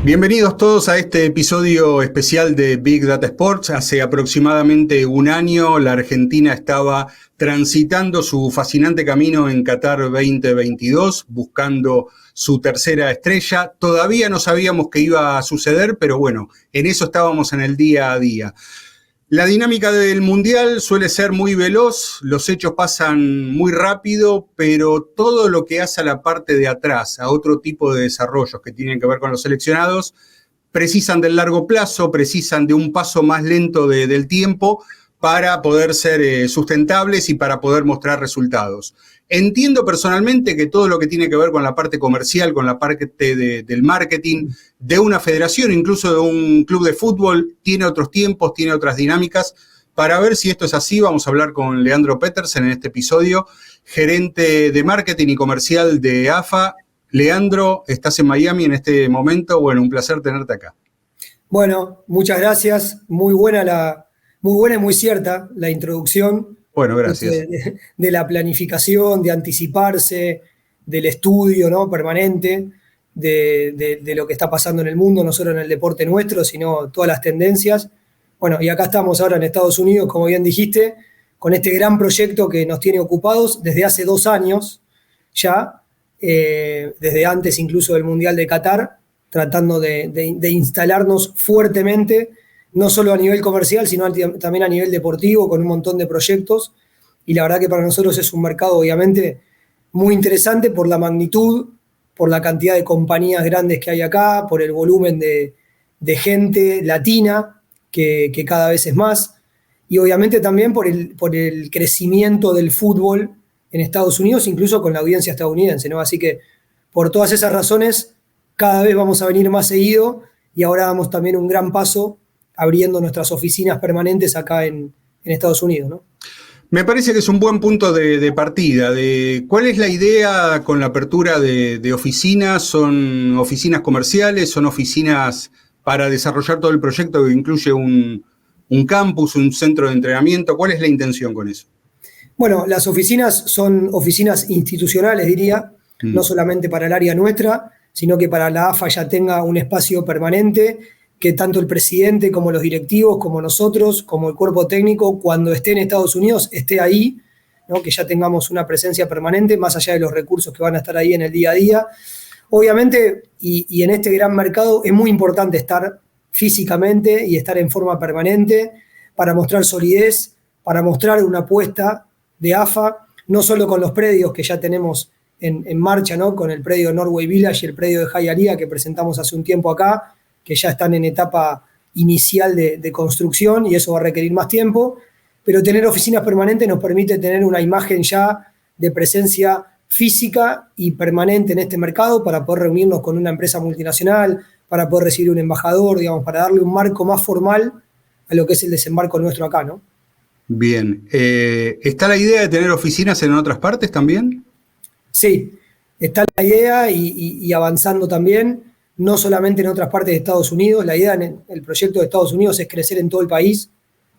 Bienvenidos todos a este episodio especial de Big Data Sports. Hace aproximadamente un año la Argentina estaba transitando su fascinante camino en Qatar 2022, buscando su tercera estrella. Todavía no sabíamos qué iba a suceder, pero bueno, en eso estábamos en el día a día. La dinámica del Mundial suele ser muy veloz, los hechos pasan muy rápido, pero todo lo que hace a la parte de atrás, a otro tipo de desarrollos que tienen que ver con los seleccionados, precisan del largo plazo, precisan de un paso más lento del tiempo para poder ser sustentables y para poder mostrar resultados. Entiendo personalmente que todo lo que tiene que ver con la parte comercial, con la parte del marketing, de una federación, incluso de un club de fútbol, tiene otros tiempos, tiene otras dinámicas. Para ver si esto es así, vamos a hablar con Leandro Petersen en este episodio, gerente de marketing y comercial de AFA. Leandro, estás en Miami en este momento. Bueno, un placer tenerte acá. Bueno, muchas gracias. Muy buena y muy cierta la introducción. Bueno, gracias. De la planificación, de anticiparse, del estudio, ¿no?, permanente de lo que está pasando en el mundo, no solo en el deporte nuestro, sino todas las tendencias. Bueno, y acá estamos ahora en Estados Unidos, como bien dijiste, con este gran proyecto que nos tiene ocupados desde hace 2 años ya, desde antes incluso del Mundial de Qatar, tratando de instalarnos fuertemente, no solo a nivel comercial, sino también a nivel deportivo, con un montón de proyectos. Y la verdad que para nosotros es un mercado obviamente muy interesante por la magnitud, por la cantidad de compañías grandes que hay acá, por el volumen de gente latina que cada vez es más, y obviamente también por el crecimiento del fútbol en Estados Unidos, incluso con la audiencia estadounidense, ¿no? Así que por todas esas razones cada vez vamos a venir más seguido, y ahora damos también un gran paso abriendo nuestras oficinas permanentes acá en Estados Unidos, ¿no? Me parece que es un buen punto de partida. ¿Cuál es la idea con la apertura de oficinas? ¿Son oficinas comerciales? ¿Son oficinas para desarrollar todo el proyecto que incluye un campus, un centro de entrenamiento? ¿Cuál es la intención con eso? Bueno, las oficinas son oficinas institucionales, diría, no solamente para el área nuestra, sino que para la AFA ya tenga un espacio permanente, que tanto el presidente como los directivos, como nosotros, como el cuerpo técnico, cuando esté en Estados Unidos, esté ahí, ¿no? Que ya tengamos una presencia permanente, más allá de los recursos que van a estar ahí en el día a día. Obviamente, y en este gran mercado, es muy importante estar físicamente y estar en forma permanente para mostrar solidez, para mostrar una apuesta de AFA, no solo con los predios que ya tenemos en marcha, ¿no?, con el predio de Norway Village y el predio de Hialeah que presentamos hace un tiempo acá, que ya están en etapa inicial de construcción, y eso va a requerir más tiempo, pero tener oficinas permanentes nos permite tener una imagen ya de presencia física y permanente en este mercado, para poder reunirnos con una empresa multinacional, para poder recibir un embajador, digamos, para darle un marco más formal a lo que es el desembarco nuestro acá, ¿no? Bien. ¿Está la idea de tener oficinas en otras partes también? Sí, está la idea y avanzando también, no solamente en otras partes de Estados Unidos. La idea en el proyecto de Estados Unidos es crecer en todo el país,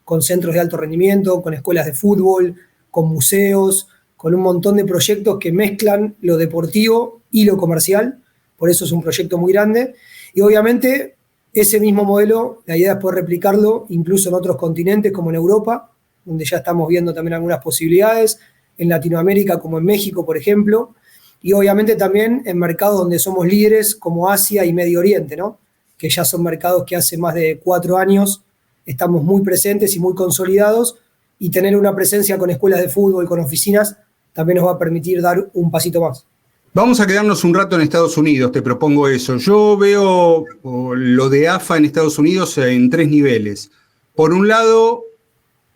con centros de alto rendimiento, con escuelas de fútbol, con museos, con un montón de proyectos que mezclan lo deportivo y lo comercial. Por eso es un proyecto muy grande. Y obviamente ese mismo modelo, la idea es poder replicarlo incluso en otros continentes, como en Europa, donde ya estamos viendo también algunas posibilidades, en Latinoamérica como en México, por ejemplo, y obviamente también en mercados donde somos líderes como Asia y Medio Oriente, ¿no?, que ya son mercados que hace más de 4 años estamos muy presentes y muy consolidados, y tener una presencia con escuelas de fútbol, con oficinas, también nos va a permitir dar un pasito más. Vamos a quedarnos un rato en Estados Unidos, te propongo eso. Yo veo lo de AFA en Estados Unidos en 3 niveles. Por un lado,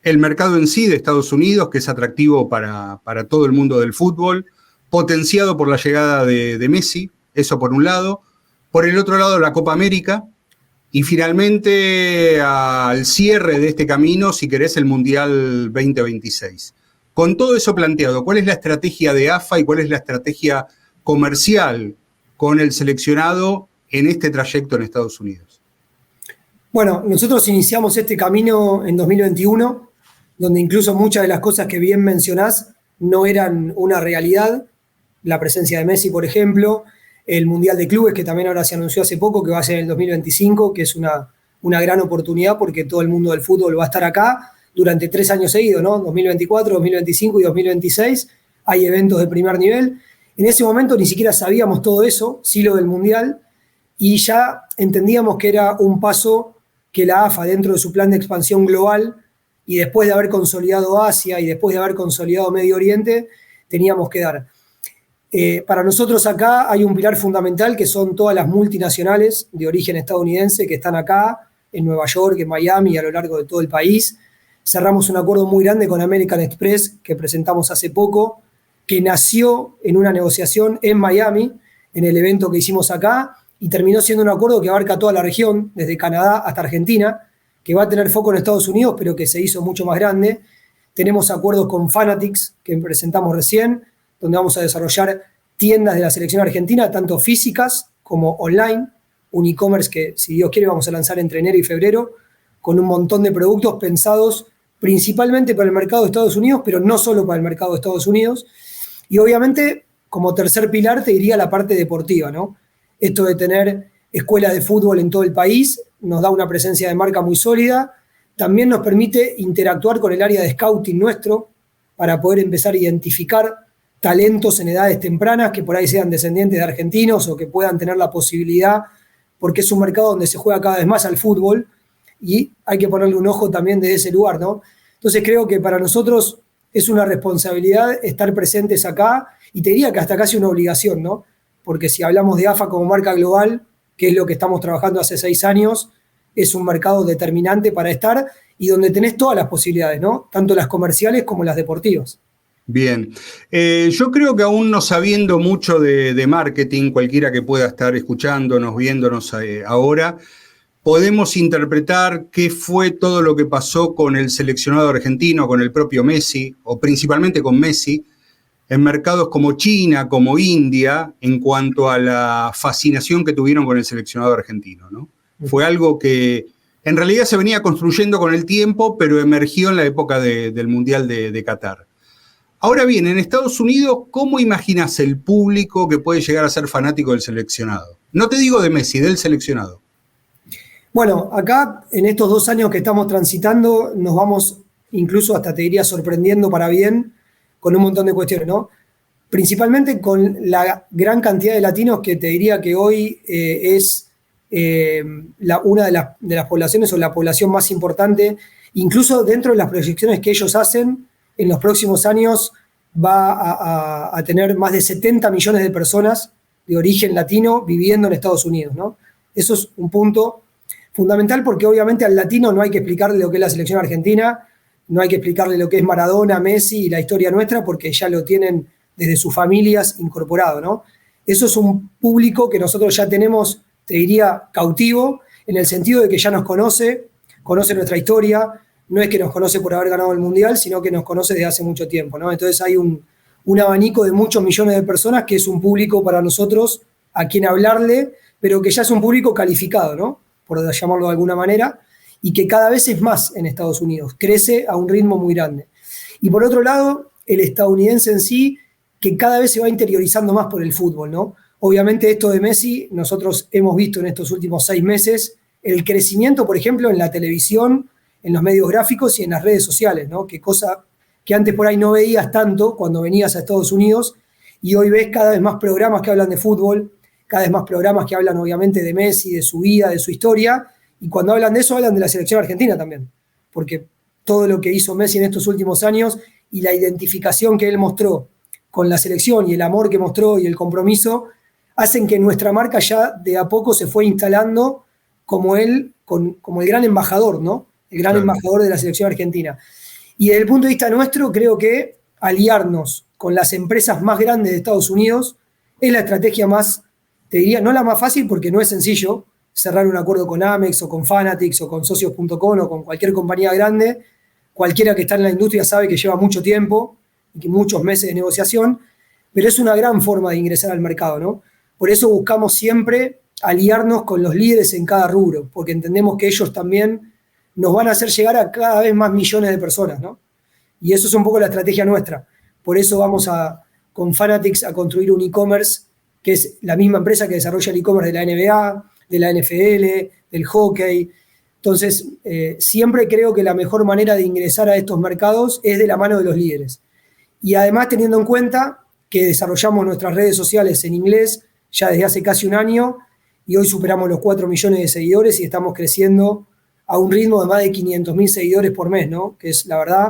el mercado en sí de Estados Unidos, que es atractivo para todo el mundo del fútbol, potenciado por la llegada de Messi, eso por un lado. Por el otro lado, la Copa América. Y finalmente, al cierre de este camino, si querés, el Mundial 2026. Con todo eso planteado, ¿cuál es la estrategia de AFA y cuál es la estrategia comercial con el seleccionado en este trayecto en Estados Unidos? Bueno, nosotros iniciamos este camino en 2021, donde incluso muchas de las cosas que bien mencionás no eran una realidad. La presencia de Messi, por ejemplo, el Mundial de Clubes, que también ahora se anunció hace poco, que va a ser en el 2025, que es una gran oportunidad porque todo el mundo del fútbol va a estar acá durante 3 años seguidos, ¿no? 2024, 2025 y 2026. Hay eventos de primer nivel. En ese momento ni siquiera sabíamos todo eso, sí lo del Mundial, y ya entendíamos que era un paso que la AFA, dentro de su plan de expansión global, y después de haber consolidado Asia y después de haber consolidado Medio Oriente, teníamos que dar. Para nosotros acá hay un pilar fundamental que son todas las multinacionales de origen estadounidense que están acá, en Nueva York, en Miami y a lo largo de todo el país. Cerramos un acuerdo muy grande con American Express que presentamos hace poco, que nació en una negociación en Miami, en el evento que hicimos acá, y terminó siendo un acuerdo que abarca toda la región, desde Canadá hasta Argentina, que va a tener foco en Estados Unidos, pero que se hizo mucho más grande. Tenemos acuerdos con Fanatics, que presentamos recién, donde vamos a desarrollar tiendas de la selección argentina, tanto físicas como online, un e-commerce que, si Dios quiere, vamos a lanzar entre enero y febrero, con un montón de productos pensados principalmente para el mercado de Estados Unidos, pero no solo para el mercado de Estados Unidos. Y obviamente, como tercer pilar, te diría la parte deportiva, ¿no? Esto de tener escuelas de fútbol en todo el país nos da una presencia de marca muy sólida. También nos permite interactuar con el área de scouting nuestro para poder empezar a identificar talentos en edades tempranas que por ahí sean descendientes de argentinos o que puedan tener la posibilidad, porque es un mercado donde se juega cada vez más al fútbol y hay que ponerle un ojo también desde ese lugar, ¿no? Entonces creo que para nosotros es una responsabilidad estar presentes acá y te diría que hasta casi una obligación, ¿no? Porque si hablamos de AFA como marca global, que es lo que estamos trabajando hace 6 años, es un mercado determinante para estar y donde tenés todas las posibilidades, ¿no? Tanto las comerciales como las deportivas. Bien, yo creo que aún no sabiendo mucho de marketing, cualquiera que pueda estar escuchándonos, viéndonos ahora, podemos interpretar qué fue todo lo que pasó con el seleccionado argentino, con el propio Messi, o principalmente con Messi, en mercados como China, como India, en cuanto a la fascinación que tuvieron con el seleccionado argentino, ¿no? Fue algo que en realidad se venía construyendo con el tiempo, pero emergió en la época del Mundial de Qatar. Ahora bien, en Estados Unidos, ¿cómo imaginas el público que puede llegar a ser fanático del seleccionado? No te digo de Messi, del seleccionado. Bueno, acá en estos 2 años que estamos transitando, nos vamos incluso hasta te diría sorprendiendo para bien con un montón de cuestiones, ¿no? Principalmente con la gran cantidad de latinos que te diría que hoy es una de las poblaciones o la población más importante, incluso dentro de las proyecciones que ellos hacen, en los próximos años va a tener más de 70 millones de personas de origen latino viviendo en Estados Unidos, ¿no? Eso es un punto fundamental porque obviamente al latino no hay que explicarle lo que es la selección argentina, no hay que explicarle lo que es Maradona, Messi y la historia nuestra porque ya lo tienen desde sus familias incorporado, ¿no? Eso es un público que nosotros ya tenemos, te diría, cautivo, en el sentido de que ya nos conoce nuestra historia, no es que nos conoce por haber ganado el Mundial, sino que nos conoce desde hace mucho tiempo, ¿no? Entonces hay un abanico de muchos millones de personas que es un público para nosotros a quien hablarle, pero que ya es un público calificado, ¿no? Por llamarlo de alguna manera, y que cada vez es más en Estados Unidos, crece a un ritmo muy grande. Y por otro lado, el estadounidense en sí, que cada vez se va interiorizando más por el fútbol, ¿no? Obviamente esto de Messi, nosotros hemos visto en estos últimos 6 meses el crecimiento, por ejemplo, en la televisión, en los medios gráficos y en las redes sociales, ¿no? Que cosa que antes por ahí no veías tanto cuando venías a Estados Unidos y hoy ves cada vez más programas que hablan de fútbol, cada vez más programas que hablan obviamente de Messi, de su vida, de su historia, y cuando hablan de eso hablan de la selección argentina también, porque todo lo que hizo Messi en estos últimos años y la identificación que él mostró con la selección y el amor que mostró y el compromiso hacen que nuestra marca ya de a poco se fue instalando como él, como el gran embajador, ¿no? El gran embajador de la selección argentina. Y desde el punto de vista nuestro, creo que aliarnos con las empresas más grandes de Estados Unidos es la estrategia más, te diría, no la más fácil porque no es sencillo cerrar un acuerdo con Amex o con Fanatics o con socios.com o con cualquier compañía grande. Cualquiera que está en la industria sabe que lleva mucho tiempo y que muchos meses de negociación, pero es una gran forma de ingresar al mercado, ¿no? Por eso buscamos siempre aliarnos con los líderes en cada rubro, porque entendemos que ellos también nos van a hacer llegar a cada vez más millones de personas, ¿no? Y eso es un poco la estrategia nuestra. Por eso vamos con Fanatics a construir un e-commerce que es la misma empresa que desarrolla el e-commerce de la NBA, de la NFL, del hockey. Entonces, siempre creo que la mejor manera de ingresar a estos mercados es de la mano de los líderes. Y además teniendo en cuenta que desarrollamos nuestras redes sociales en inglés ya desde hace casi un año y hoy superamos los 4 millones de seguidores y estamos creciendo a un ritmo de más de 500.000 seguidores por mes, ¿no? Que es, la verdad,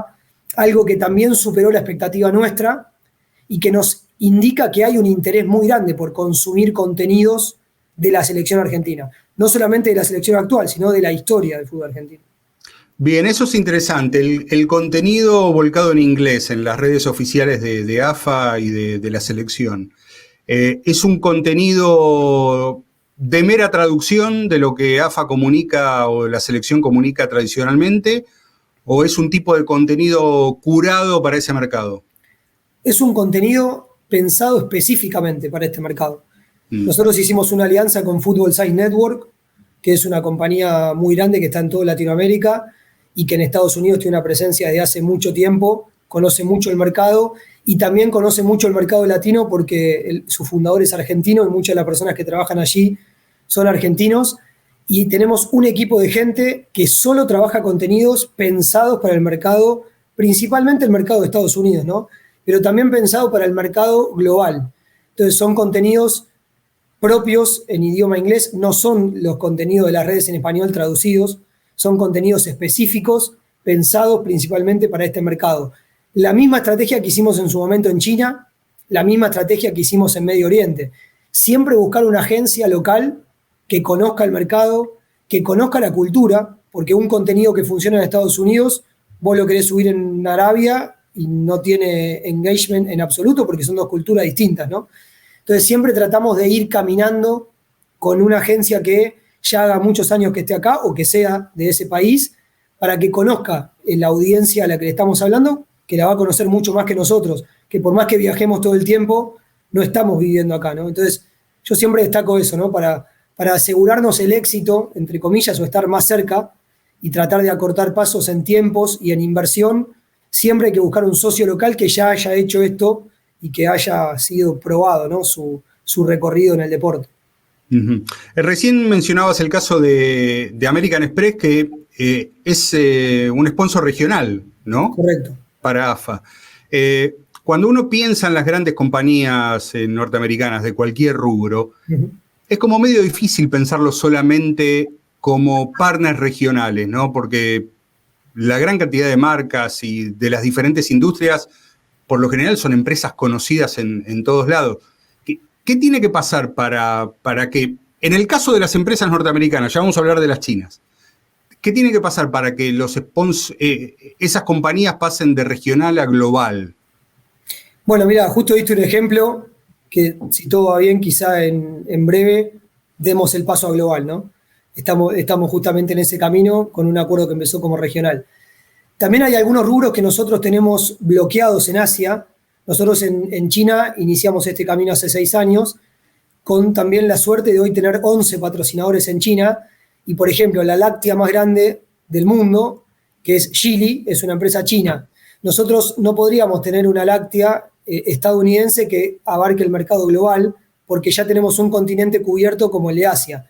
algo que también superó la expectativa nuestra y que nos indica que hay un interés muy grande por consumir contenidos de la selección argentina. No solamente de la selección actual, sino de la historia del fútbol argentino. Bien, eso es interesante. El contenido volcado en inglés en las redes oficiales de AFA y de la selección. ¿Es un contenido de mera traducción de lo que AFA comunica o la selección comunica tradicionalmente? ¿O es un tipo de contenido curado para ese mercado? Es un contenido pensado específicamente para este mercado. Nosotros hicimos una alianza con Football Science Network, que es una compañía muy grande que está en toda Latinoamérica y que en Estados Unidos tiene una presencia desde hace mucho tiempo, conoce mucho el mercado y también conoce mucho el mercado latino porque su fundador es argentino y muchas de las personas que trabajan allí son argentinos. Y tenemos un equipo de gente que solo trabaja contenidos pensados para el mercado, principalmente el mercado de Estados Unidos, ¿no? Pero también pensado para el mercado global. Entonces son contenidos propios en idioma inglés, no son los contenidos de las redes en español traducidos, son contenidos específicos pensados principalmente para este mercado. La misma estrategia que hicimos en su momento en China, la misma estrategia que hicimos en Medio Oriente. Siempre buscar una agencia local que conozca el mercado, que conozca la cultura, porque un contenido que funciona en Estados Unidos, vos lo querés subir en Arabia y no tiene engagement en absoluto porque son dos culturas distintas, ¿no? Entonces siempre tratamos de ir caminando con una agencia que ya haga muchos años que esté acá o que sea de ese país para que conozca la audiencia a la que le estamos hablando, que la va a conocer mucho más que nosotros, que por más que viajemos todo el tiempo, no estamos viviendo acá, ¿no? Entonces yo siempre destaco eso, ¿no? Para asegurarnos el éxito, entre comillas, o estar más cerca y tratar de acortar pasos en tiempos y en inversión, siempre hay que buscar un socio local que ya haya hecho esto y que haya sido probado, ¿no? su recorrido en el deporte. Uh-huh. Recién mencionabas el caso de American Express, que es un sponsor regional, ¿no? Correcto. Para AFA. Cuando uno piensa en las grandes compañías norteamericanas de cualquier rubro, uh-huh, es como medio difícil pensarlo solamente como partners regionales, ¿no? Porque la gran cantidad de marcas y de las diferentes industrias, por lo general son empresas conocidas en todos lados. ¿Qué tiene que pasar para que, en el caso de las empresas norteamericanas, ya vamos a hablar de las chinas, qué tiene que pasar para que esas compañías pasen de regional a global? Bueno, mira, justo diste un ejemplo que si todo va bien, quizá en breve demos el paso a global, ¿no? Estamos justamente en ese camino con un acuerdo que empezó como regional. También hay algunos rubros que nosotros tenemos bloqueados en Asia. Nosotros en China iniciamos este camino hace 6 años, con también la suerte de hoy tener 11 patrocinadores en China. Y, por ejemplo, la láctea más grande del mundo, que es Geely, es una empresa china. Nosotros no podríamos tener una láctea estadounidense que abarque el mercado global, porque ya tenemos un continente cubierto como el de Asia.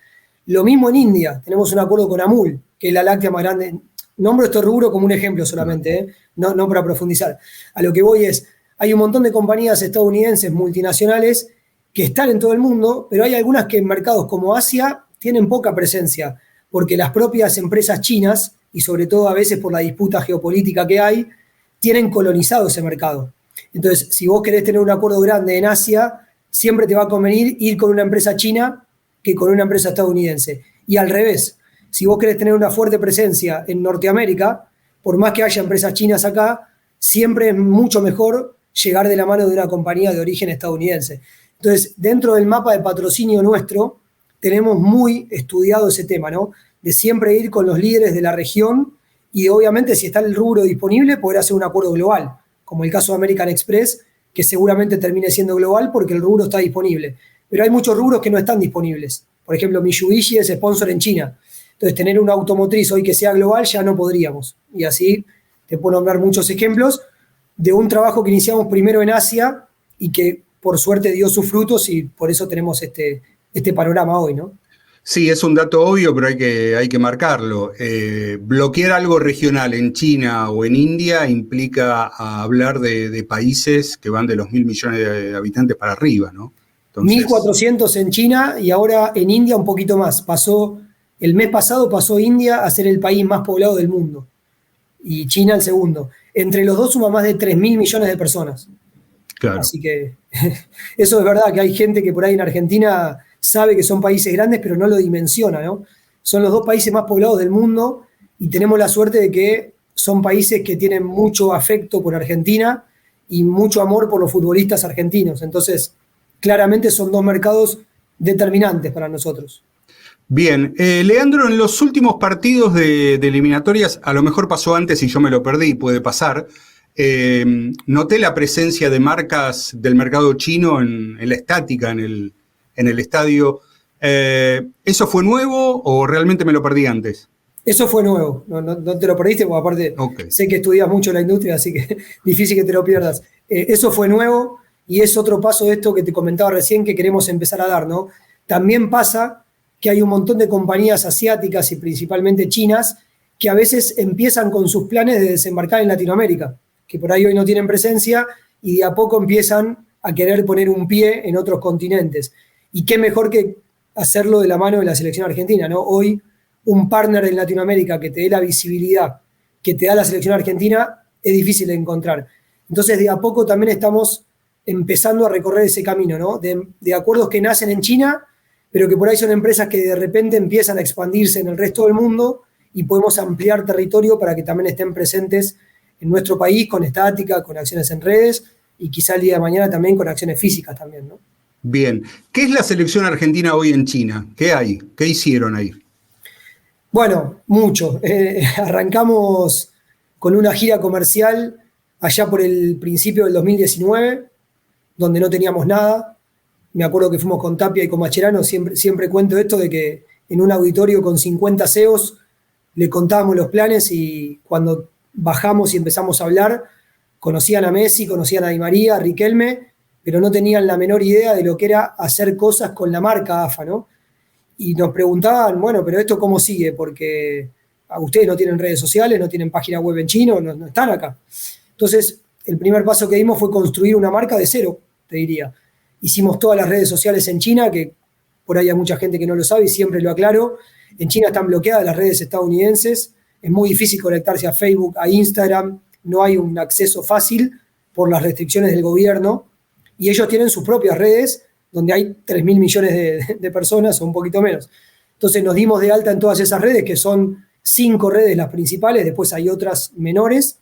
Lo mismo en India, tenemos un acuerdo con Amul, que es la láctea más grande. Nombro este rubro como un ejemplo solamente, no para profundizar. A lo que voy es, hay un montón de compañías estadounidenses multinacionales que están en todo el mundo, pero hay algunas que en mercados como Asia tienen poca presencia, porque las propias empresas chinas, y sobre todo a veces por la disputa geopolítica que hay, tienen colonizado ese mercado. Entonces, si vos querés tener un acuerdo grande en Asia, siempre te va a convenir ir con una empresa china que con una empresa estadounidense. Y al revés, si vos querés tener una fuerte presencia en Norteamérica, por más que haya empresas chinas acá, siempre es mucho mejor llegar de la mano de una compañía de origen estadounidense. Entonces, dentro del mapa de patrocinio nuestro, tenemos muy estudiado ese tema, ¿no? De siempre ir con los líderes de la región y obviamente si está el rubro disponible, poder hacer un acuerdo global, como el caso de American Express, que seguramente termine siendo global porque el rubro está disponible. Pero hay muchos rubros que no están disponibles. Por ejemplo, Mitsubishi es sponsor en China. Entonces, tener una automotriz hoy que sea global ya no podríamos. Y así te puedo nombrar muchos ejemplos de un trabajo que iniciamos primero en Asia y que por suerte dio sus frutos y por eso tenemos este panorama hoy, ¿no? Sí, es un dato obvio, pero hay que marcarlo. Bloquear algo regional en China o en India implica hablar de países que van de los 1.000 millones de habitantes para arriba, ¿no? Entonces, 1.400 en China y ahora en India un poquito más. El mes pasado pasó India a ser el país más poblado del mundo y China el segundo. Entre los dos suma más de 3.000 millones de personas. claro. Así que eso es verdad, que hay gente que por ahí en Argentina sabe que son países grandes, pero no lo dimensiona, ¿no? Son los dos países más poblados del mundo y tenemos la suerte de que son países que tienen mucho afecto por Argentina y mucho amor por los futbolistas argentinos. Entonces, claramente son dos mercados determinantes para nosotros. Bien, Leandro, en los últimos partidos de eliminatorias, a lo mejor pasó antes y yo me lo perdí, puede pasar, noté la presencia de marcas del mercado chino en la estática, en el estadio. ¿Eso fue nuevo o realmente me lo perdí antes? Eso fue nuevo, no te lo perdiste, porque aparte Okay. sé que estudias mucho la industria, así que difícil que te lo pierdas. Eso fue nuevo y es otro paso de esto que te comentaba recién que queremos empezar a dar, ¿no? También pasa que hay un montón de compañías asiáticas y principalmente chinas que a veces empiezan con sus planes de desembarcar en Latinoamérica, que por ahí hoy no tienen presencia y de a poco empiezan a querer poner un pie en otros continentes. Y qué mejor que hacerlo de la mano de la selección argentina, ¿no? Hoy un partner en Latinoamérica que te dé la visibilidad que te da la selección argentina es difícil de encontrar. Entonces, de a poco también estamos empezando a recorrer ese camino, ¿no? De acuerdos que nacen en China, pero que por ahí son empresas que de repente empiezan a expandirse en el resto del mundo y podemos ampliar territorio para que también estén presentes en nuestro país con estática, con acciones en redes y quizá el día de mañana también con acciones físicas también, ¿no? Bien, ¿qué es la selección argentina hoy en China? ¿Qué hay? ¿Qué hicieron ahí? Bueno, mucho. Arrancamos con una gira comercial allá por el principio del 2019, donde no teníamos nada. Me acuerdo que fuimos con Tapia y con Mascherano, siempre cuento esto de que en un auditorio con 50 CEOs le contábamos los planes y cuando bajamos y empezamos a hablar, conocían a Messi, conocían a Di María, a Riquelme, pero no tenían la menor idea de lo que era hacer cosas con la marca AFA, ¿no? Y nos preguntaban, bueno, pero ¿esto cómo sigue? Porque ustedes no tienen redes sociales, no tienen página web en chino, no están acá. Entonces, el primer paso que dimos fue construir una marca de cero, te diría. Hicimos todas las redes sociales en China, que por ahí hay mucha gente que no lo sabe y siempre lo aclaro. En China están bloqueadas las redes estadounidenses, es muy difícil conectarse a Facebook, a Instagram, no hay un acceso fácil por las restricciones del gobierno y ellos tienen sus propias redes donde hay 3.000 millones de personas o un poquito menos. Entonces nos dimos de alta en todas esas redes, que son 5 redes las principales, después hay otras menores.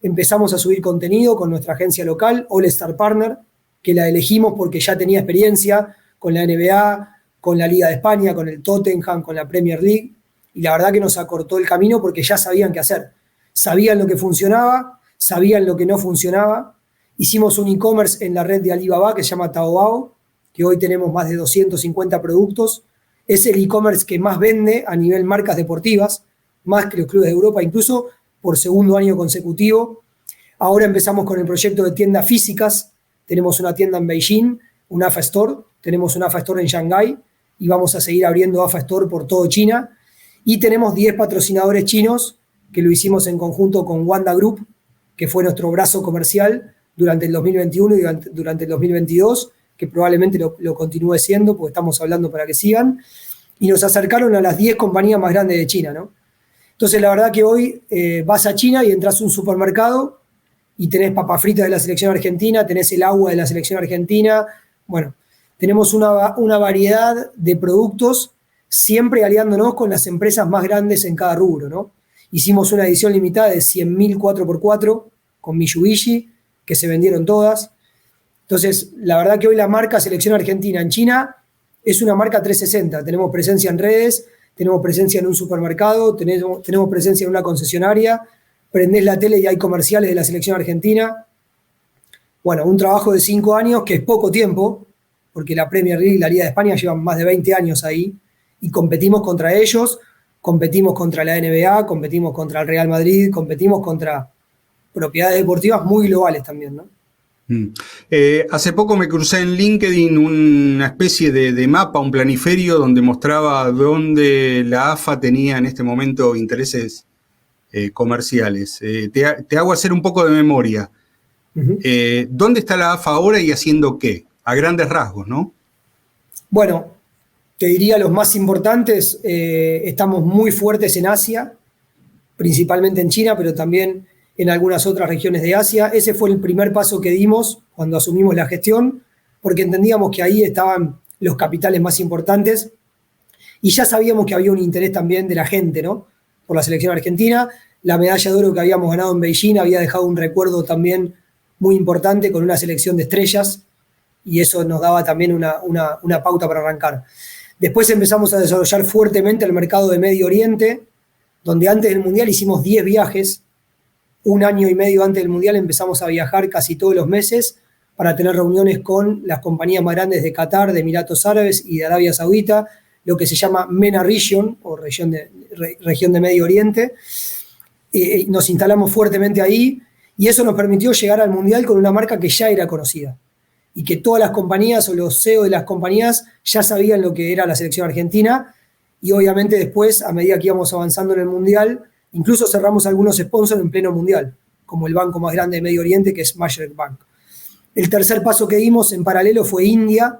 Empezamos a subir contenido con nuestra agencia local, All Star Partner, que la elegimos porque ya tenía experiencia con la NBA, con la Liga de España, con el Tottenham, con la Premier League, y la verdad que nos acortó el camino porque ya sabían qué hacer. Sabían lo que funcionaba, sabían lo que no funcionaba. Hicimos un e-commerce en la red de Alibaba que se llama Taobao, que hoy tenemos más de 250 productos. Es el e-commerce que más vende a nivel marcas deportivas, más que los clubes de Europa, incluso por segundo año consecutivo. Ahora empezamos con el proyecto de tiendas físicas. Tenemos una tienda en Beijing, un AFA Store, tenemos un AFA Store en Shanghái y vamos a seguir abriendo AFA Store por todo China. Y tenemos 10 patrocinadores chinos que lo hicimos en conjunto con Wanda Group, que fue nuestro brazo comercial durante el 2021 y durante el 2022, que probablemente lo continúe siendo, porque estamos hablando para que sigan, y nos acercaron a las 10 compañías más grandes de China, ¿no? Entonces, la verdad que hoy vas a China y entras a un supermercado y tenés papas fritas de la selección argentina, tenés el agua de la selección argentina, bueno, tenemos una variedad de productos, siempre aliándonos con las empresas más grandes en cada rubro, ¿no? Hicimos una edición limitada de 100.000 4x4 con Mitsubishi, que se vendieron todas. Entonces, la verdad que hoy la marca Selección Argentina en China es una marca 360. Tenemos presencia en redes, tenemos presencia en un supermercado, tenemos presencia en una concesionaria, prendés la tele y hay comerciales de la Selección Argentina. Bueno, un trabajo de 5 años que es poco tiempo, porque la Premier League y la Liga de España llevan más de 20 años ahí, y competimos contra ellos, competimos contra la NBA, competimos contra el Real Madrid, competimos contra propiedades deportivas muy globales también, ¿no? Mm. Hace poco me crucé en LinkedIn una especie de mapa, un planiferio donde mostraba dónde la AFA tenía en este momento intereses comerciales. Te hago hacer un poco de memoria. Uh-huh. ¿Dónde está la AFA ahora y haciendo qué? A grandes rasgos, ¿no? Bueno, te diría los más importantes, estamos muy fuertes en Asia, principalmente en China, pero también en algunas otras regiones de Asia. Ese fue el primer paso que dimos cuando asumimos la gestión, porque entendíamos que ahí estaban los capitales más importantes y ya sabíamos que había un interés también de la gente, ¿no? Por la selección argentina. La medalla de oro que habíamos ganado en Beijing había dejado un recuerdo también muy importante con una selección de estrellas y eso nos daba también una pauta para arrancar. Después empezamos a desarrollar fuertemente el mercado de Medio Oriente, donde antes del Mundial hicimos 10 viajes. Un año y medio antes del Mundial empezamos a viajar casi todos los meses para tener reuniones con las compañías más grandes de Qatar, de Emiratos Árabes y de Arabia Saudita, lo que se llama MENA Region, o región de Medio Oriente. Nos instalamos fuertemente ahí y eso nos permitió llegar al Mundial con una marca que ya era conocida y que todas las compañías o los CEO de las compañías ya sabían lo que era la selección argentina y obviamente después, a medida que íbamos avanzando en el Mundial, incluso cerramos algunos sponsors en pleno Mundial, como el banco más grande de Medio Oriente, que es Mashreq Bank. El tercer paso que dimos en paralelo fue India,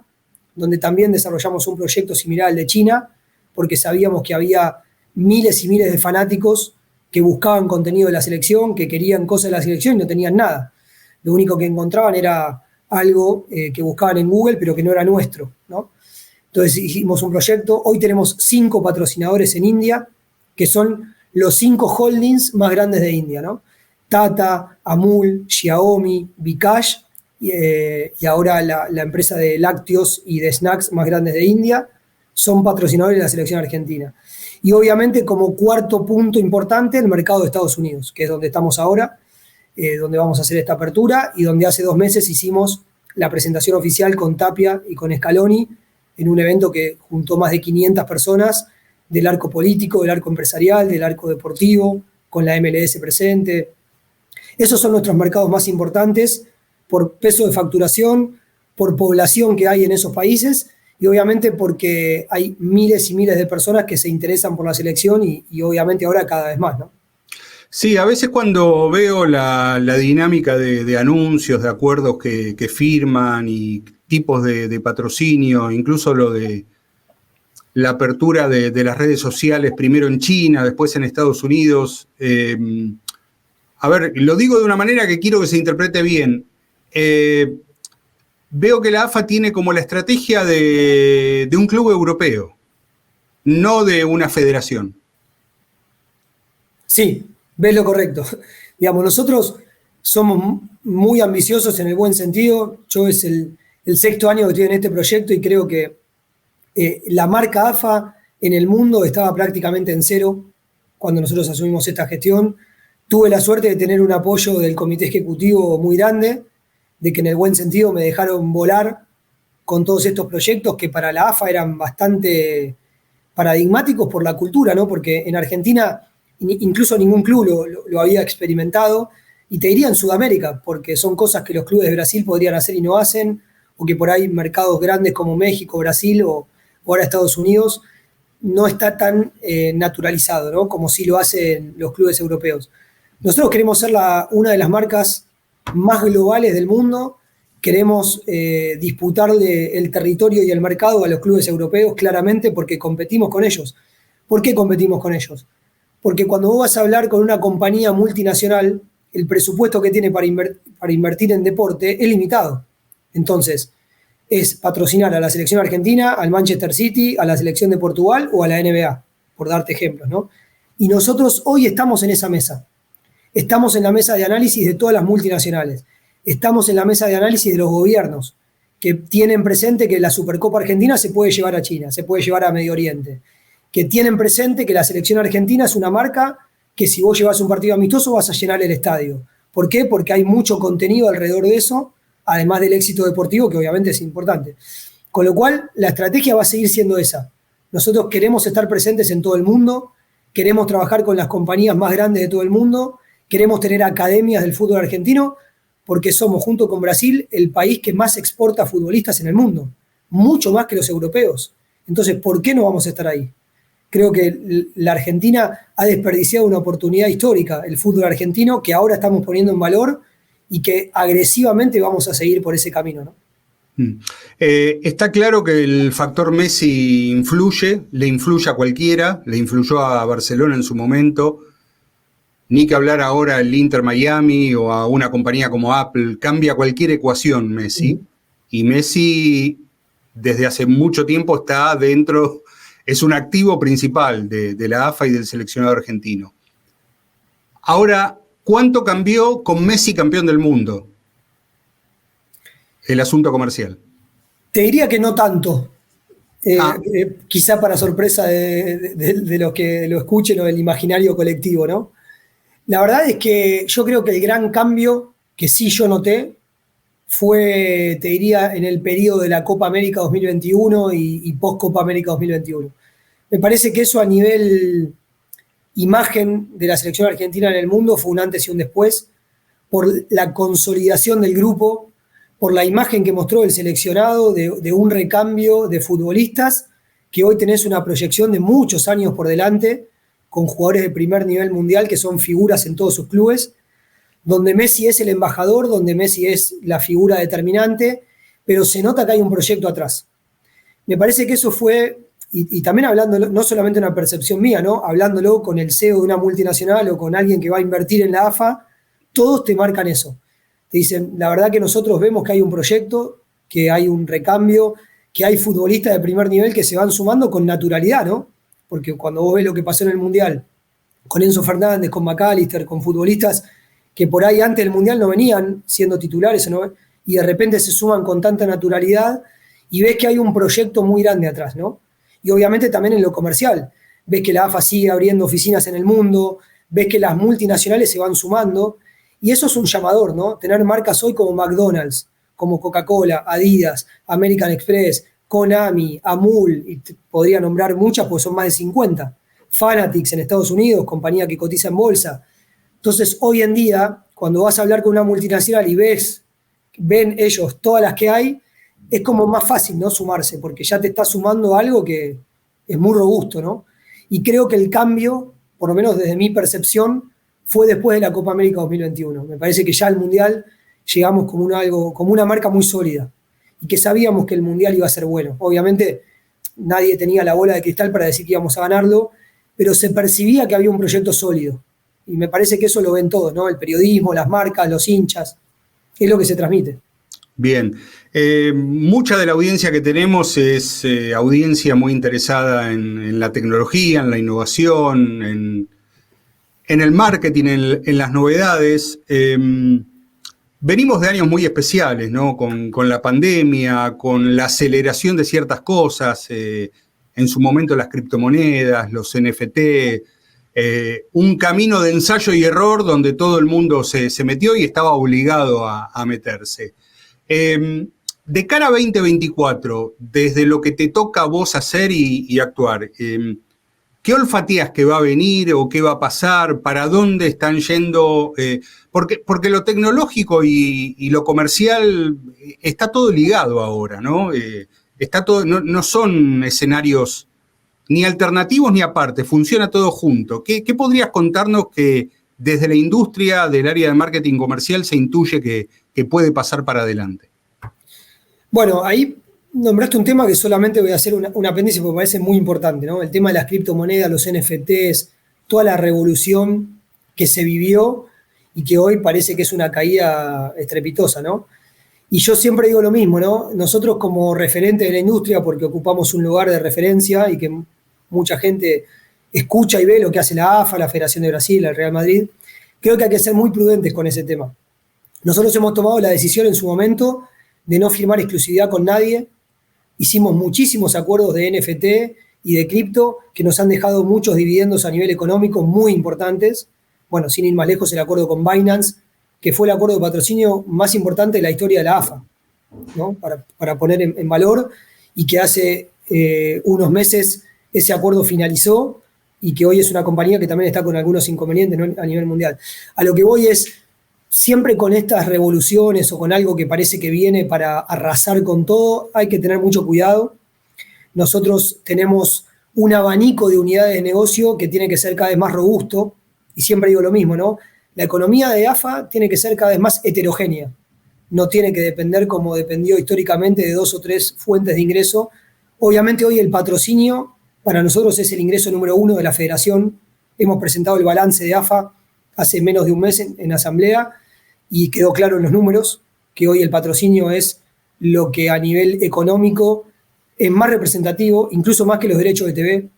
donde también desarrollamos un proyecto similar al de China, porque sabíamos que había miles y miles de fanáticos que buscaban contenido de la selección, que querían cosas de la selección y no tenían nada. Lo único que encontraban era algo que buscaban en Google, pero que no era nuestro, ¿no? Entonces hicimos un proyecto. Hoy tenemos 5 patrocinadores en India, que son los 5 holdings más grandes de India, ¿no? Tata, Amul, Xiaomi, Bikash y ahora la empresa de lácteos y de snacks más grandes de India son patrocinadores de la selección argentina. Y obviamente como cuarto punto importante el mercado de Estados Unidos, que es donde estamos ahora, donde vamos a hacer esta apertura y donde hace 2 meses hicimos la presentación oficial con Tapia y con Scaloni en un evento que juntó más de 500 personas del arco político, del arco empresarial, del arco deportivo, con la MLS presente. Esos son nuestros mercados más importantes por peso de facturación, por población que hay en esos países y obviamente porque hay miles y miles de personas que se interesan por la selección y obviamente ahora cada vez más, ¿no? Sí, a veces cuando veo la dinámica de anuncios, de acuerdos que firman y tipos de patrocinio, incluso lo de la apertura de las redes sociales, primero en China, después en Estados Unidos. A ver, lo digo de una manera que quiero que se interprete bien. Veo que la AFA tiene como la estrategia de un club europeo, no de una federación. Sí, ves lo correcto. Digamos, nosotros somos muy ambiciosos en el buen sentido. Yo es el 6º año que estoy en este proyecto y creo que la marca AFA en el mundo estaba prácticamente en cero cuando nosotros asumimos esta gestión. Tuve la suerte de tener un apoyo del comité ejecutivo muy grande, de que en el buen sentido me dejaron volar con todos estos proyectos que para la AFA eran bastante paradigmáticos por la cultura, ¿no? Porque en Argentina incluso ningún club lo había experimentado, y te diría en Sudamérica, porque son cosas que los clubes de Brasil podrían hacer y no hacen, o que por ahí mercados grandes como México, Brasil o ahora Estados Unidos no está tan naturalizado, ¿no? Como sí lo hacen los clubes europeos. Nosotros queremos ser una de las marcas más globales del mundo, queremos disputarle el territorio y el mercado a los clubes europeos claramente porque competimos con ellos. ¿Por qué competimos con ellos? Porque cuando vos vas a hablar con una compañía multinacional, el presupuesto que tiene para invertir en deporte es limitado. Entonces, es patrocinar a la selección argentina, al Manchester City, a la selección de Portugal o a la NBA, por darte ejemplos, ¿no? Y nosotros hoy estamos en esa mesa. Estamos en la mesa de análisis de todas las multinacionales. Estamos en la mesa de análisis de los gobiernos que tienen presente que la Supercopa Argentina se puede llevar a China, se puede llevar a Medio Oriente, que tienen presente que la selección argentina es una marca que si vos llevas un partido amistoso vas a llenar el estadio. ¿Por qué? Porque hay mucho contenido alrededor de eso, además del éxito deportivo, que obviamente es importante. Con lo cual, la estrategia va a seguir siendo esa. Nosotros queremos estar presentes en todo el mundo, queremos trabajar con las compañías más grandes de todo el mundo, queremos tener academias del fútbol argentino, porque somos, junto con Brasil, el país que más exporta futbolistas en el mundo, mucho más que los europeos. Entonces, ¿por qué no vamos a estar ahí? Creo que la Argentina ha desperdiciado una oportunidad histórica, el fútbol argentino, que ahora estamos poniendo en valor y que agresivamente vamos a seguir por ese camino, ¿no? Está claro que el factor Messi influye, le influye a cualquiera, le influyó a Barcelona en su momento, ni que hablar ahora al Inter Miami o a una compañía como Apple, cambia cualquier ecuación Messi, y Messi desde hace mucho tiempo está dentro, es un activo principal de la AFA y del seleccionado argentino. Ahora, ¿cuánto cambió con Messi campeón del mundo el asunto comercial? Te diría que no tanto. Quizá para sorpresa de los que lo escuchen o del imaginario colectivo, ¿no? La verdad es que yo creo que el gran cambio que sí yo noté fue, te diría, en el periodo de la Copa América 2021 y post-Copa América 2021. Me parece que eso a nivel imagen de la selección argentina en el mundo fue un antes y un después, por la consolidación del grupo, por la imagen que mostró el seleccionado de un recambio de futbolistas, que hoy tenés una proyección de muchos años por delante, con jugadores de primer nivel mundial que son figuras en todos sus clubes, donde Messi es el embajador, donde Messi es la figura determinante, pero se nota que hay un proyecto atrás. Me parece que eso fue, y también hablando, no solamente una percepción mía, ¿no? Hablándolo con el CEO de una multinacional o con alguien que va a invertir en la AFA, todos te marcan eso. Te dicen, la verdad que nosotros vemos que hay un proyecto, que hay un recambio, que hay futbolistas de primer nivel que se van sumando con naturalidad, ¿no? Porque cuando vos ves lo que pasó en el Mundial, con Enzo Fernández, con McAllister, con futbolistas que por ahí antes del Mundial no venían siendo titulares, ¿no? Y de repente se suman con tanta naturalidad y ves que hay un proyecto muy grande atrás, ¿no? Y obviamente también en lo comercial. Ves que la AFA sigue abriendo oficinas en el mundo, ves que las multinacionales se van sumando, y eso es un llamador, ¿no? Tener marcas hoy como McDonald's, como Coca-Cola, Adidas, American Express, Konami, Amul, y podría nombrar muchas porque son más de 50. Fanatics en Estados Unidos, compañía que cotiza en bolsa. Entonces, hoy en día, cuando vas a hablar con una multinacional y ven ellos todas las que hay, es como más fácil, ¿no? Sumarse, porque ya te está sumando algo que es muy robusto, ¿no? Y creo que el cambio, por lo menos desde mi percepción, fue después de la Copa América 2021. Me parece que ya al Mundial llegamos como una marca muy sólida y que sabíamos que el Mundial iba a ser bueno. Obviamente nadie tenía la bola de cristal para decir que íbamos a ganarlo, pero se percibía que había un proyecto sólido. Y me parece que eso lo ven todos, ¿no? El periodismo, las marcas, los hinchas, es lo que se transmite. Bien, mucha de la audiencia que tenemos es audiencia muy interesada en la tecnología, en la innovación, en el marketing, en las novedades. Venimos de años muy especiales, ¿no? Con la pandemia, con la aceleración de ciertas cosas, en su momento las criptomonedas, los NFT, un camino de ensayo y error donde todo el mundo se metió y estaba obligado a meterse. De cara a 2024, desde lo que te toca a vos hacer y actuar, ¿qué olfateas que va a venir o qué va a pasar? ¿Para dónde están yendo? Porque lo tecnológico y lo comercial está todo ligado ahora, ¿no? No son escenarios ni alternativos ni aparte, funciona todo junto. ¿Qué podrías contarnos que desde la industria del área de marketing comercial se intuye que puede pasar para adelante? Bueno, ahí nombraste un tema que solamente voy a hacer un apéndice porque me parece muy importante, ¿no? El tema de las criptomonedas, los NFTs, toda la revolución que se vivió y que hoy parece que es una caída estrepitosa, ¿no? Y yo siempre digo lo mismo, ¿no? Nosotros como referentes de la industria, porque ocupamos un lugar de referencia y que mucha gente escucha y ve lo que hace la AFA, la Federación de Brasil, el Real Madrid, creo que hay que ser muy prudentes con ese tema. Nosotros hemos tomado la decisión en su momento de no firmar exclusividad con nadie. Hicimos muchísimos acuerdos de NFT y de cripto que nos han dejado muchos dividendos a nivel económico muy importantes. Bueno, sin ir más lejos, el acuerdo con Binance, que fue el acuerdo de patrocinio más importante de la historia de la AFA, ¿no? Para poner en valor, y que hace unos meses ese acuerdo finalizó y que hoy es una compañía que también está con algunos inconvenientes, ¿no? A nivel mundial. A lo que voy es, siempre con estas revoluciones o con algo que parece que viene para arrasar con todo, hay que tener mucho cuidado. Nosotros tenemos un abanico de unidades de negocio que tiene que ser cada vez más robusto, y siempre digo lo mismo, ¿no? La economía de AFA tiene que ser cada vez más heterogénea, no tiene que depender como dependió históricamente de 2 o 3 fuentes de ingreso. Obviamente hoy el patrocinio para nosotros es el ingreso número 1 de la federación. Hemos presentado el balance de AFA hace menos de un mes en asamblea y quedó claro en los números que hoy el patrocinio es lo que a nivel económico es más representativo, incluso más que los derechos de TV.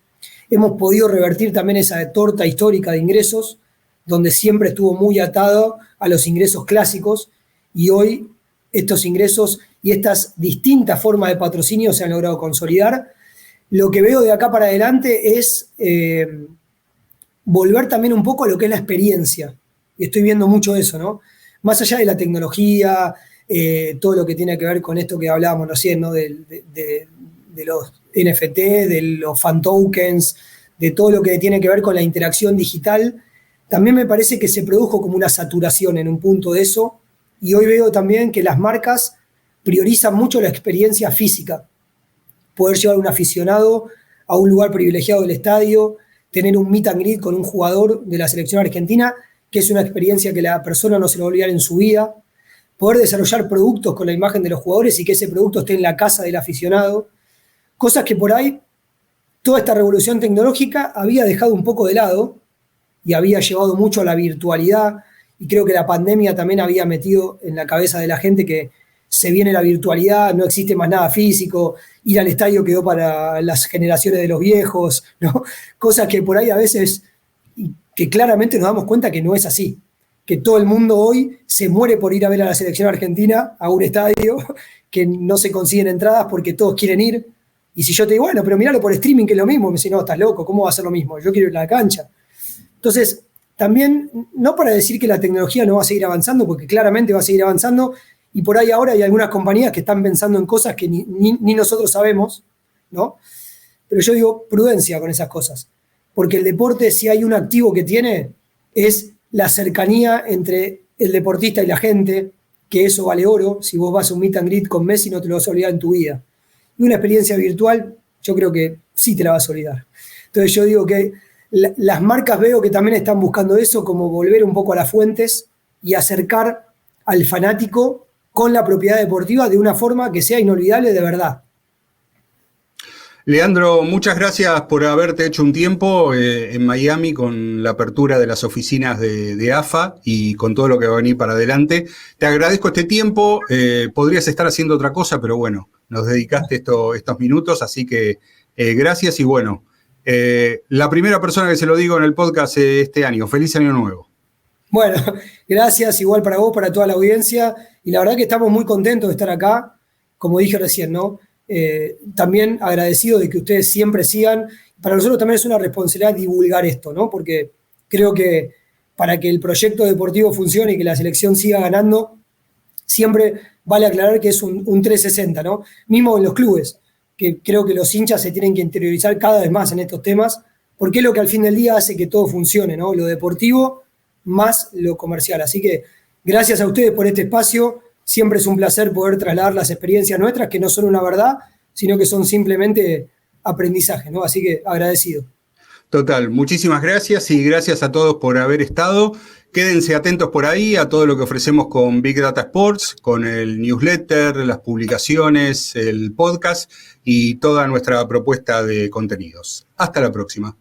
Hemos podido revertir también esa torta histórica de ingresos, donde siempre estuvo muy atado a los ingresos clásicos, y hoy estos ingresos y estas distintas formas de patrocinio se han logrado consolidar. Lo que veo de acá para adelante es volver también un poco a lo que es la experiencia, y estoy viendo mucho eso, ¿no? Más allá de la tecnología, todo lo que tiene que ver con esto que hablábamos recién, ¿no? De los NFT, de los fan tokens, de todo lo que tiene que ver con la interacción digital. También me parece que se produjo como una saturación en un punto de eso, y hoy veo también que las marcas priorizan mucho la experiencia física. Poder llevar a un aficionado a un lugar privilegiado del estadio, tener un meet and greet con un jugador de la selección argentina, que es una experiencia que la persona no se lo va a olvidar en su vida. Poder desarrollar productos con la imagen de los jugadores y que ese producto esté en la casa del aficionado. Cosas que por ahí toda esta revolución tecnológica había dejado un poco de lado y había llevado mucho a la virtualidad, y creo que la pandemia también había metido en la cabeza de la gente que se viene la virtualidad, no existe más nada físico, ir al estadio quedó para las generaciones de los viejos, ¿no? Cosas que por ahí a veces, que claramente nos damos cuenta que no es así, que todo el mundo hoy se muere por ir a ver a la selección argentina a un estadio, que no se consiguen entradas porque todos quieren ir. Y si yo te digo, bueno, pero míralo por streaming, que es lo mismo, me dice, no, estás loco, ¿cómo va a ser lo mismo? Yo quiero ir a la cancha. Entonces, también, no para decir que la tecnología no va a seguir avanzando, porque claramente va a seguir avanzando, y por ahí ahora hay algunas compañías que están pensando en cosas que ni nosotros sabemos, ¿no? Pero yo digo prudencia con esas cosas, porque el deporte, si hay un activo que tiene, es la cercanía entre el deportista y la gente, que eso vale oro. Si vos vas a un meet and greet con Messi, no te lo vas a olvidar en tu vida. Y una experiencia virtual, yo creo que sí te la vas a olvidar. Entonces yo digo que las marcas veo que también están buscando eso, como volver un poco a las fuentes y acercar al fanático con la propiedad deportiva de una forma que sea inolvidable de verdad. Leandro, muchas gracias por haberte hecho un tiempo en Miami con la apertura de las oficinas de AFA y con todo lo que va a venir para adelante. Te agradezco este tiempo, podrías estar haciendo otra cosa, pero bueno, nos dedicaste estos minutos, así que gracias y bueno, la primera persona que se lo digo en el podcast este año. Feliz año nuevo. Bueno, gracias igual para vos, para toda la audiencia, y la verdad que estamos muy contentos de estar acá, como dije recién, ¿no? También agradecido de que ustedes siempre sigan. Para nosotros también es una responsabilidad divulgar esto, ¿no? Porque creo que para que el proyecto deportivo funcione y que la selección siga ganando, siempre vale aclarar que es un 360, ¿no? Mismo en los clubes, que creo que los hinchas se tienen que interiorizar cada vez más en estos temas, porque es lo que al fin del día hace que todo funcione, ¿no? Lo deportivo más lo comercial. Así que gracias a ustedes por este espacio. Siempre es un placer poder trasladar las experiencias nuestras, que no son una verdad, sino que son simplemente aprendizaje, ¿no? Así que agradecido. Total, muchísimas gracias y gracias a todos por haber estado. Quédense atentos por ahí a todo lo que ofrecemos con Big Data Sports, con el newsletter, las publicaciones, el podcast y toda nuestra propuesta de contenidos. Hasta la próxima.